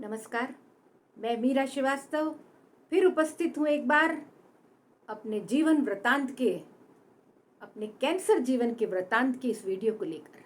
नमस्कार। मैं मीरा श्रीवास्तव फिर उपस्थित हूँ एक बार अपने जीवन वृतांत के अपने कैंसर जीवन के वृतांत की इस वीडियो को लेकर।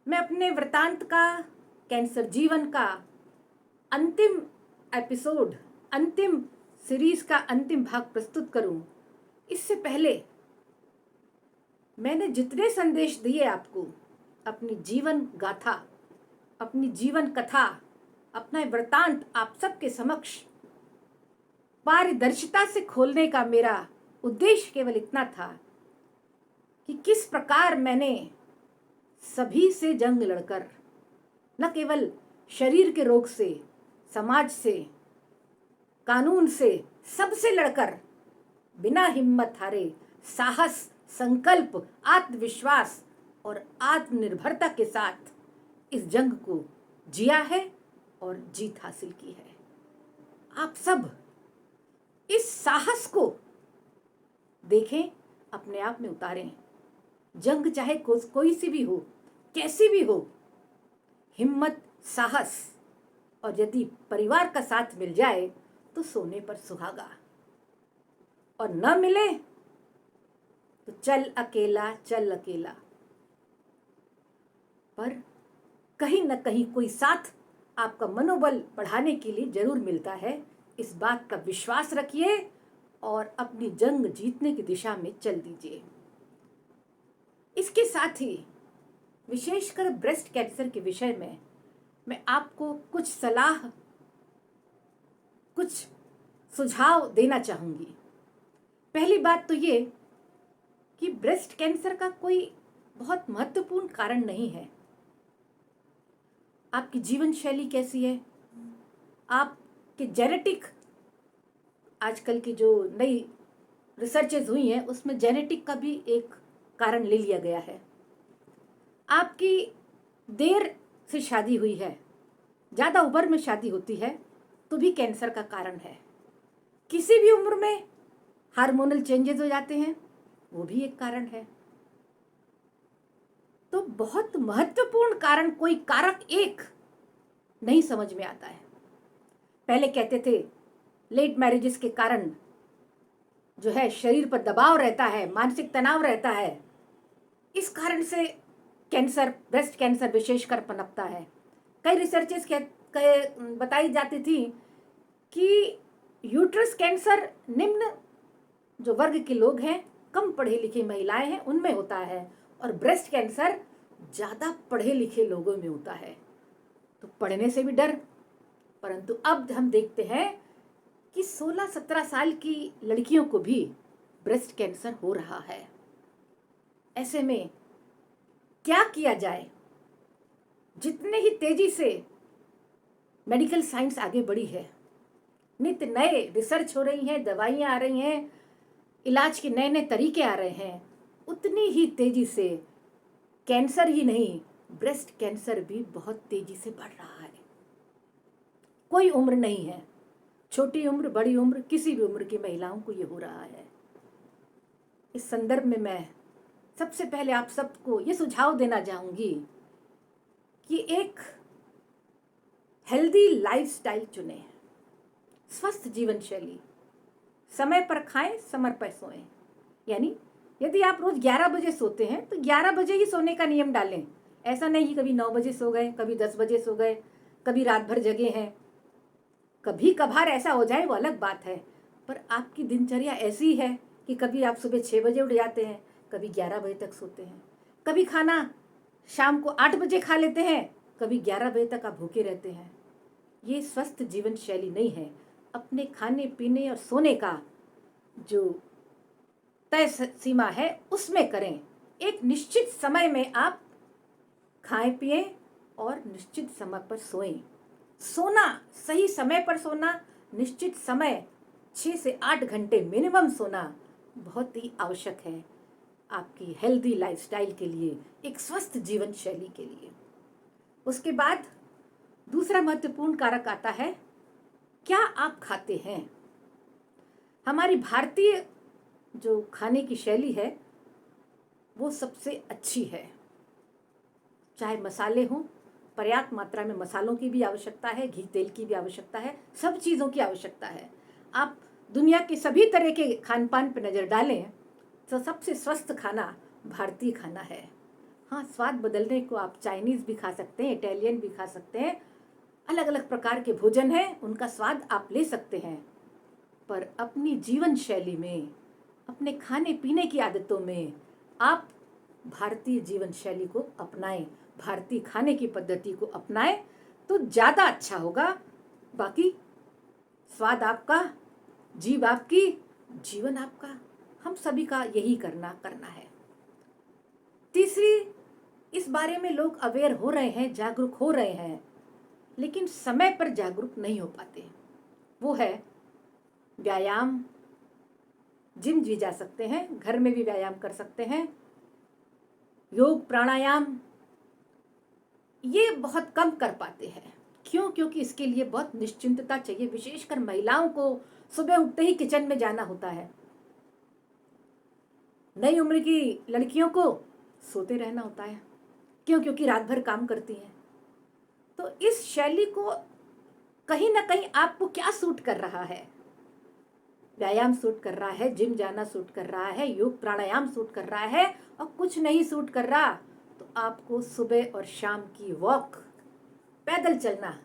मैं अपने वृतांत का, कैंसर जीवन का अंतिम एपिसोड, अंतिम सीरीज का अंतिम भाग प्रस्तुत करूं, इससे पहले मैंने जितने संदेश दिए आपको, अपनी जीवन गाथा, अपनी जीवन कथा, अपना वृतांत आप सबके समक्ष पारदर्शिता से खोलने का मेरा उद्देश्य केवल इतना था कि किस प्रकार मैंने सभी से जंग लड़कर, न केवल शरीर के रोग से, समाज से, कानून से, सबसे लड़कर बिना हिम्मत हारे साहस, संकल्प, आत्मविश्वास और आत्मनिर्भरता के साथ इस जंग को जिया है और जीत हासिल की है। आप सब इस साहस को देखें, अपने आप में उतारें। जंग चाहे कोई सी भी हो, कैसी भी हो, हिम्मत, साहस, और यदि परिवार का साथ मिल जाए तो सोने पर सुहागा, और न मिले तो चल अकेला, चल अकेला। पर कहीं न कहीं कोई साथ आपका मनोबल बढ़ाने के लिए जरूर मिलता है। इस बात का विश्वास रखिए और अपनी जंग जीतने की दिशा में चल दीजिए। इसके साथ ही विशेषकर ब्रेस्ट कैंसर के विषय में मैं आपको कुछ सलाह, कुछ सुझाव देना चाहूंगी। पहली बात तो ये कि ब्रेस्ट कैंसर का कोई बहुत महत्वपूर्ण कारण नहीं है। आपकी जीवन शैली कैसी है, आपके जेनेटिक, आजकल की जो नई रिसर्चेज हुई हैं उसमें जेनेटिक का भी एक कारण ले लिया गया है। आपकी देर से शादी हुई है, ज़्यादा उम्र में शादी होती है तो भी कैंसर का कारण है। किसी भी उम्र में हार्मोनल चेंजेस हो जाते हैं, वो भी एक कारण है। तो बहुत महत्वपूर्ण कारण, कोई कारक एक नहीं समझ में आता है। पहले कहते थे लेट मैरिजेस के कारण जो है शरीर पर दबाव रहता है, मानसिक तनाव रहता है, इस कारण से कैंसर, ब्रेस्ट कैंसर विशेषकर पनपता है। कई रिसर्चेस बताई जाती थी कि यूट्रस कैंसर निम्न जो वर्ग के लोग हैं, कम पढ़े लिखे महिलाएं हैं, उनमें होता है, और ब्रेस्ट कैंसर ज़्यादा पढ़े लिखे लोगों में होता है। तो पढ़ने से भी डर। परंतु अब हम देखते हैं कि 16-17 साल की लड़कियों को भी ब्रेस्ट कैंसर हो रहा है। ऐसे में क्या किया जाए? जितने ही तेजी से मेडिकल साइंस आगे बढ़ी है, नित्य नए रिसर्च हो रही हैं, दवाइयाँ आ रही हैं, इलाज के नए नए तरीके आ रहे हैं, उतनी ही तेजी से कैंसर ही नहीं, ब्रेस्ट कैंसर भी बहुत तेजी से बढ़ रहा है। कोई उम्र नहीं है, छोटी उम्र, बड़ी उम्र, किसी भी उम्र की महिलाओं को ये हो रहा है। इस संदर्भ में मैं सबसे पहले आप सबको ये सुझाव देना चाहूंगी कि एक हेल्दी लाइफस्टाइल चुनें, स्वस्थ जीवन शैली, समय पर खाएं, समय पर सोएं। यानी यदि आप रोज 11 बजे सोते हैं तो 11 बजे ही सोने का नियम डालें। ऐसा नहीं कि कभी 9 बजे सो गए, कभी 10 बजे सो गए, कभी रात भर जगे हैं। कभी कभार ऐसा हो जाए वो अलग बात है, पर आपकी दिनचर्या ऐसी है कि कभी आप सुबह 6 बजे उठ जाते हैं, कभी 11 बजे तक सोते हैं, कभी खाना शाम को 8 बजे खा लेते हैं, कभी 11 बजे तक आप भूखे रहते हैं। ये स्वस्थ जीवन शैली नहीं है। अपने खाने पीने और सोने का जो तय सीमा है उसमें करें। एक निश्चित समय में आप खाएं पिएं और निश्चित समय पर सोएं। सोना, सही समय पर सोना, निश्चित समय 6 से 8 घंटे मिनिमम सोना बहुत ही आवश्यक है आपकी हेल्दी लाइफस्टाइल के लिए, एक स्वस्थ जीवन शैली के लिए। उसके बाद दूसरा महत्वपूर्ण कारक आता है, क्या आप खाते हैं। हमारी भारतीय जो खाने की शैली है वो सबसे अच्छी है। चाहे मसाले हों, पर्याप्त मात्रा में मसालों की भी आवश्यकता है, घी तेल की भी आवश्यकता है, सब चीज़ों की आवश्यकता है। आप दुनिया के सभी तरह के खान पान पर नज़र डालें तो सबसे स्वस्थ खाना भारतीय खाना है। हाँ, स्वाद बदलने को आप चाइनीज़ भी खा सकते हैं, इटालियन भी खा सकते हैं, अलग अलग प्रकार के भोजन हैं, उनका स्वाद आप ले सकते हैं, पर अपनी जीवन शैली में, अपने खाने पीने की आदतों में आप भारतीय जीवन शैली को अपनाएं, भारतीय खाने की पद्धति को अपनाएं तो ज़्यादा अच्छा होगा। बाकी स्वाद आपका, जीभ आपकी, जीवन आपका, हम सभी का यही करना है। तीसरी, इस बारे में लोग अवेयर हो रहे हैं, जागरूक हो रहे हैं, लेकिन समय पर जागरूक नहीं हो पाते। वो है व्यायाम। जिम भी जा सकते हैं, घर में भी व्यायाम कर सकते हैं, योग प्राणायाम ये बहुत कम कर पाते हैं। क्यों? क्योंकि इसके लिए बहुत निश्चिंतता चाहिए, विशेषकर महिलाओं को सुबह उठते ही किचन में जाना होता है। नई उम्र की लड़कियों को सोते रहना होता है। क्यों? क्योंकि रात भर काम करती हैं। तो इस शैली को कहीं ना कहीं आपको क्या सूट कर रहा है? व्यायाम सूट कर रहा है, जिम जाना सूट कर रहा है, योग प्राणायाम सूट कर रहा है, और कुछ नहीं सूट कर रहा तो आपको सुबह और शाम की वॉक, पैदल चलना,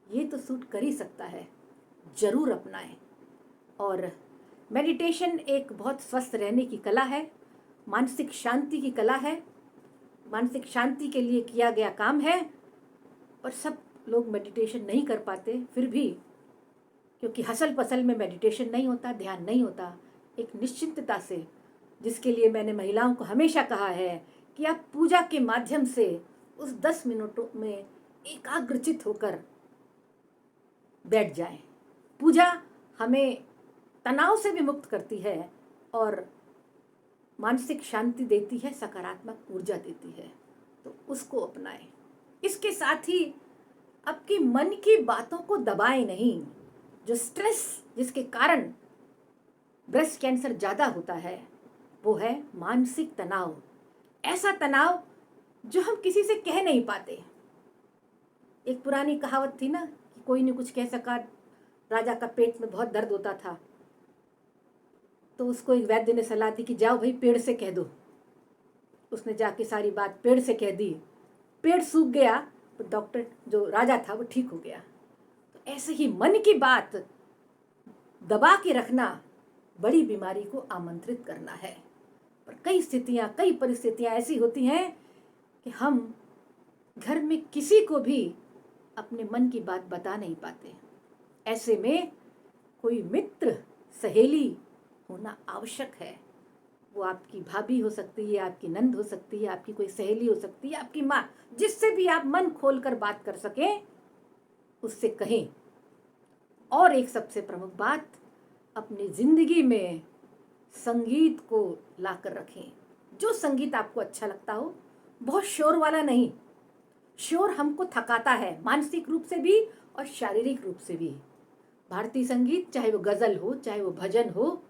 ये तो सूट कर ही सकता है। जरूर अपनाएं। और मेडिटेशन एक बहुत स्वस्थ रहने की कला है, मानसिक शांति की कला है, मानसिक शांति के लिए किया गया काम है। और सब लोग मेडिटेशन नहीं कर पाते, फिर भी, क्योंकि हसल पसल में मेडिटेशन नहीं होता, ध्यान नहीं होता। एक निश्चिंतता से, जिसके लिए मैंने महिलाओं को हमेशा कहा है कि आप पूजा के माध्यम से उस 10 मिनटों में एकाग्रचित होकर बैठ जाएं। पूजा हमें तनाव से भी मुक्त करती है और मानसिक शांति देती है, सकारात्मक ऊर्जा देती है, तो उसको अपनाएं। इसके साथ ही आपकी मन की बातों को दबाएं नहीं। जो स्ट्रेस जिसके कारण ब्रेस्ट कैंसर ज़्यादा होता है वो है मानसिक तनाव। ऐसा तनाव जो हम किसी से कह नहीं पाते। एक पुरानी कहावत थी ना कि कोई नहीं कुछ कह सका, राजा का पेट में बहुत दर्द होता था, तो उसको एक वैद्य ने सलाह दी कि जाओ भाई पेड़ से कह दो। उसने जाके सारी बात पेड़ से कह दी, पेड़ सूख गया, तो डॉक्टर जो राजा था वो ठीक हो गया। तो ऐसे ही मन की बात दबा के रखना बड़ी बीमारी को आमंत्रित करना है। पर कई परिस्थितियां ऐसी होती हैं कि हम घर में किसी को भी अपने मन की बात बता नहीं पाते। ऐसे में कोई मित्र, सहेली होना आवश्यक है। वो आपकी भाभी हो सकती है, आपकी नंद हो सकती है, आपकी कोई सहेली हो सकती है, आपकी माँ, जिससे भी आप मन खोलकर बात कर सकें उससे कहें। और एक सबसे प्रमुख बात, अपनी जिंदगी में संगीत को लाकर रखें। जो संगीत आपको अच्छा लगता हो, बहुत शोर वाला नहीं। शोर हमको थकाता है, मानसिक रूप से भी और शारीरिक रूप से भी। भारतीय संगीत, चाहे वो गजल हो, चाहे वो भजन हो,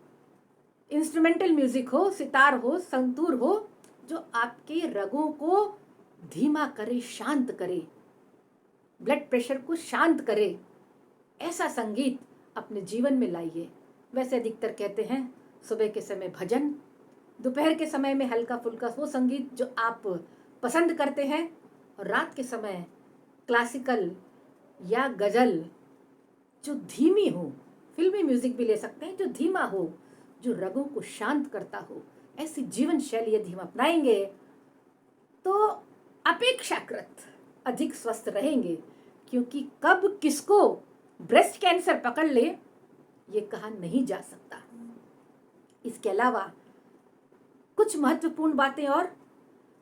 इंस्ट्रूमेंटल म्यूजिक हो, सितार हो, संतूर हो, जो आपके रगों को धीमा करे, शांत करे, ब्लड प्रेशर को शांत करे, ऐसा संगीत अपने जीवन में लाइए। वैसे अधिकतर कहते हैं सुबह के समय भजन, दोपहर के समय में हल्का फुल्का वो संगीत जो आप पसंद करते हैं, और रात के समय क्लासिकल या गजल जो धीमी हो, फिल्मी म्यूजिक भी ले सकते हैं, जो धीमा हो, जो रगों को शांत करता हो। ऐसी जीवन शैली यदि हम अपनाएंगे तो अपेक्षाकृत अधिक स्वस्थ रहेंगे, क्योंकि कब किसको ब्रेस्ट कैंसर पकड़ ले ये कहा नहीं जा सकता। इसके अलावा कुछ महत्वपूर्ण बातें और,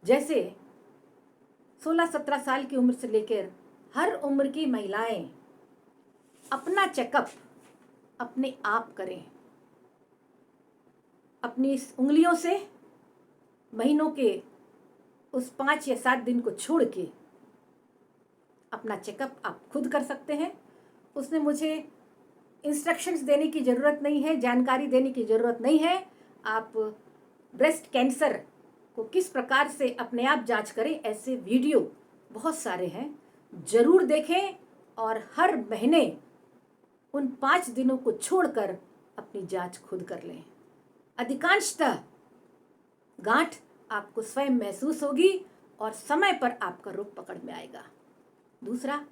जैसे 16-17 साल की उम्र से लेकर हर उम्र की महिलाएं अपना चेकअप अपने आप करें। अपनी उंगलियों से महीनों के उस 5 या 7 दिन को छोड़ के अपना चेकअप आप खुद कर सकते हैं। उसने मुझे इंस्ट्रक्शंस देने की ज़रूरत नहीं है, जानकारी देने की ज़रूरत नहीं है। आप ब्रेस्ट कैंसर को किस प्रकार से अपने आप जांच करें, ऐसे वीडियो बहुत सारे हैं, जरूर देखें और हर महीने उन 5 दिनों को छोड़कर अपनी जांच खुद कर लें। अधिकांशतः गांठ आपको स्वयं महसूस होगी और समय पर आपका रोग पकड़ में आएगा। दूसरा,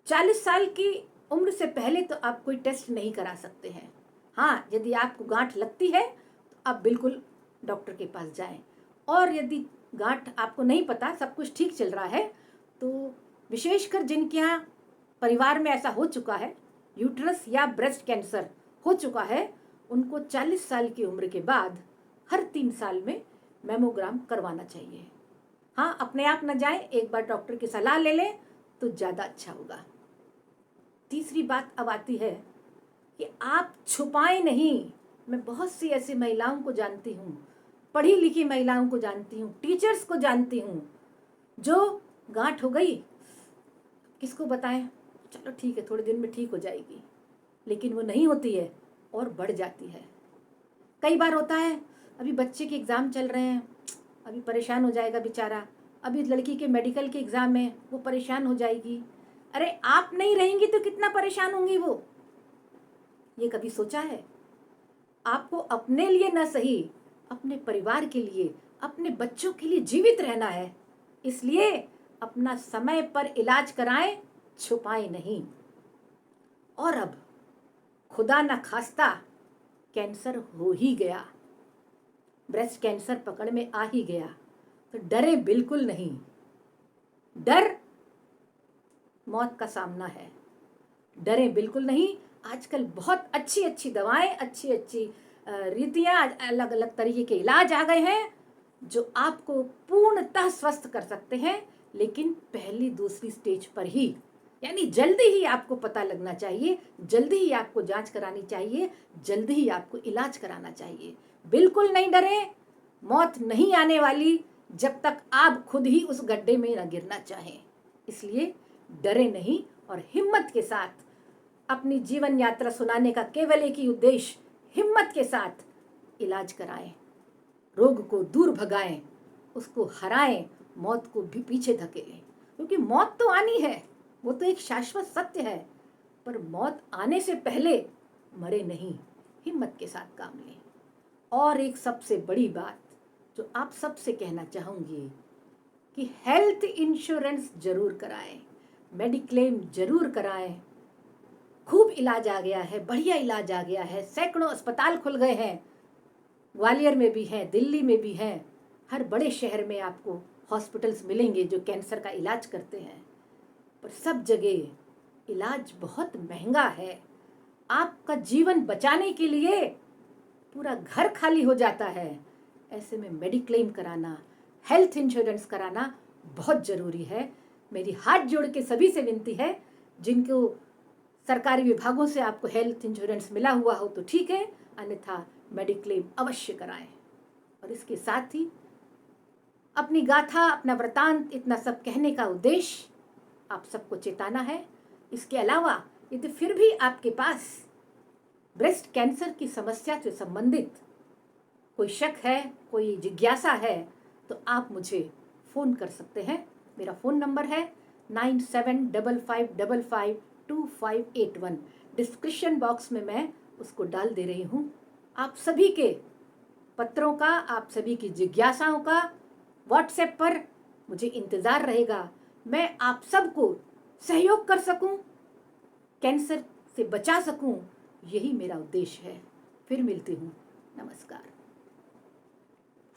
40 साल की उम्र से पहले तो आप कोई टेस्ट नहीं करा सकते हैं। हाँ, यदि आपको गांठ लगती है तो आप बिल्कुल डॉक्टर के पास जाएं। और यदि गांठ आपको नहीं पता, सब कुछ ठीक चल रहा है, तो विशेषकर जिनके यहाँ परिवार में ऐसा हो चुका है, यूट्रस या ब्रेस्ट कैंसर हो चुका है, उनको 40 साल की उम्र के बाद हर 3 साल में मैमोग्राम करवाना चाहिए। हाँ, अपने आप न जाएं, एक बार डॉक्टर की सलाह ले लें तो ज़्यादा अच्छा होगा। तीसरी बात अब आती है कि आप छुपाएं नहीं। मैं बहुत सी ऐसी महिलाओं को जानती हूँ, पढ़ी लिखी महिलाओं को जानती हूँ, टीचर्स को जानती हूँ, जो गांठ हो गई, किसको बताएं, चलो ठीक है थोड़े दिन में ठीक हो जाएगी, लेकिन वो नहीं होती है और बढ़ जाती है। कई बार होता है, अभी बच्चे के एग्ज़ाम चल रहे हैं, अभी परेशान हो जाएगा बेचारा, अभी लड़की के मेडिकल के एग्ज़ाम में वो परेशान हो जाएगी। अरे आप नहीं रहेंगी तो कितना परेशान होंगी वो, ये कभी सोचा है? आपको अपने लिए न सही, अपने परिवार के लिए, अपने बच्चों के लिए जीवित रहना है। इसलिए अपना समय पर इलाज कराएं, छुपाएं नहीं। और अब खुदा न खास्ता कैंसर हो ही गया, ब्रेस्ट कैंसर पकड़ में आ ही गया, तो डरे बिल्कुल नहीं। डर मौत का सामना है, डरे बिल्कुल नहीं। आजकल बहुत अच्छी अच्छी दवाएं, अच्छी अच्छी रीतियां, अलग अलग तरीके के इलाज आ गए हैं जो आपको पूर्णतः स्वस्थ कर सकते हैं, लेकिन पहली दूसरी स्टेज पर ही, यानी जल्दी ही आपको पता लगना चाहिए, जल्दी ही आपको जांच करानी चाहिए, जल्दी ही आपको इलाज कराना चाहिए। बिल्कुल नहीं डरे, मौत नहीं आने वाली जब तक आप खुद ही उस गड्ढे में न गिरना चाहें। इसलिए डरे नहीं और हिम्मत के साथ अपनी जीवन यात्रा सुनाने का केवल एक ही उद्देश्य, हिम्मत के साथ इलाज कराएं, रोग को दूर भगाएं, उसको हराएं, मौत को भी पीछे धकेलें। क्योंकि मौत तो आनी है, वो तो एक शाश्वत सत्य है, पर मौत आने से पहले मरे नहीं, हिम्मत के साथ काम लें। और एक सबसे बड़ी बात जो आप सबसे कहना चाहूँगी कि हेल्थ इंश्योरेंस जरूर कराएं, मेडिक्लेम जरूर कराएं। खूब इलाज आ गया है, बढ़िया इलाज आ गया है, सैकड़ों अस्पताल खुल गए हैं, ग्वालियर में भी हैं, दिल्ली में भी हैं, हर बड़े शहर में आपको हॉस्पिटल्स मिलेंगे जो कैंसर का इलाज करते हैं। पर सब जगह इलाज बहुत महंगा है। आपका जीवन बचाने के लिए पूरा घर खाली हो जाता है। ऐसे में मेडिक्लेम कराना, हेल्थ इंश्योरेंस कराना बहुत ज़रूरी है। मेरी हाथ जोड़ के सभी से विनती है, जिनको सरकारी विभागों से आपको हेल्थ इंश्योरेंस मिला हुआ हो तो ठीक है, अन्यथा मेडिक्लेम अवश्य कराएं। और इसके साथ ही अपनी गाथा, अपना वृतांत, इतना सब कहने का उद्देश्य आप सबको चेताना है। इसके अलावा यदि फिर भी आपके पास ब्रेस्ट कैंसर की समस्या से संबंधित कोई शक है, कोई जिज्ञासा है, तो आप मुझे फ़ोन कर सकते हैं। मेरा फ़ोन नंबर है 9755552581। डिस्क्रिप्शन बॉक्स में मैं उसको डाल दे रही हूँ। आप सभी के पत्रों का, आप सभी की जिज्ञासाओं का व्हाट्सएप पर मुझे इंतज़ार रहेगा। मैं आप सबको सहयोग कर सकूं, कैंसर से बचा सकूं, यही मेरा उद्देश्य है। फिर मिलती हूँ। नमस्कार।